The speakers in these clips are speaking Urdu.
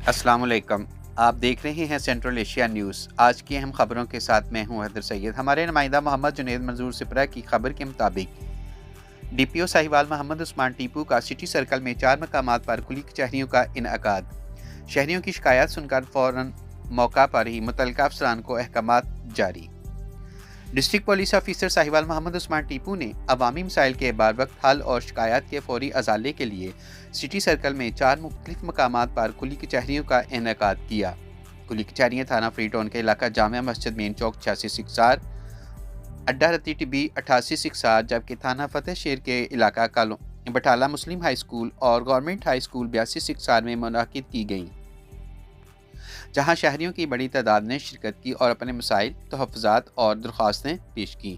السلام علیکم۔ آپ دیکھ رہے ہیں سینٹرل ایشیا نیوز۔ آج کی اہم خبروں کے ساتھ میں ہوں حیدر سید۔ ہمارے نمائندہ محمد جنید منظور سپرہ کی خبر کے مطابق ڈی پی او ساہیوال محمد عثمان ٹیپو کا سٹی سرکل میں 4 مقامات پر کھلی کچہریوں کا انعقاد۔ شہریوں کی شکایات سن کر فوراً موقع پر ہی متعلقہ افسران کو احکامات جاری۔ District police officer Sahiwal Muhammad Usman Tipu نے عوامی مسائل کے بار وقت حل اور شکایات کے فوری ازالے کے لیے سٹی سرکل میں 4 مختلف مقامات پر کھلی کچہریوں کا انعقاد کیا۔ کھلی کچہریاں تھانہ فری ٹاؤن کے علاقہ جامعہ مسجد مین چوک 86 سکسار، اڈا رتی ٹبی 88 سکسار، جبکہ تھانہ فتح شیر کے علاقہ بٹالہ مسلم ہائی اسکول اور گورنمنٹ ہائی اسکول 82 سکسار میں منعقد کی گئیں، جہاں شہریوں کی بڑی تعداد نے شرکت کی اور اپنے مسائل، تحفظات اور درخواستیں پیش کی۔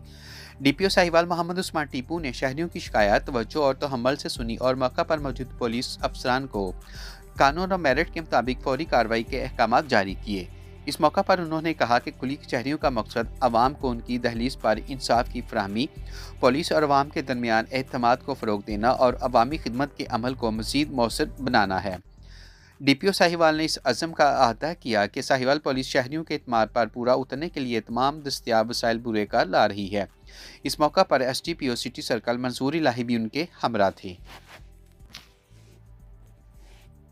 ڈی پی او ساہیوال محمد عثمان ٹیپو نے شہریوں کی شکایات توجہ اور تحمل سے سنی اور موقع پر موجود پولیس افسران کو قانون اور میرٹ کے مطابق فوری کارروائی کے احکامات جاری کیے۔ اس موقع پر انہوں نے کہا کہ کھلی کچہریوں کا مقصد عوام کو ان کی دہلیز پر انصاف کی فراہمی، پولیس اور عوام کے درمیان اعتماد کو فروغ دینا اور عوامی خدمت کے عمل کو مزید مؤثر بنانا ہے۔ ڈی پی او ساہیوال نے اس عزم کا احاطہ کیا کہ ساہیوال پولیس شہریوں کے اعتماد پر پورا اترنے کے لیے تمام دستیاب وسائل برے کار لا رہی ہے۔ اس موقع پر ایس ڈی پی او سٹی سرکل منصور الہی بھی ان کے ہمراہ تھے۔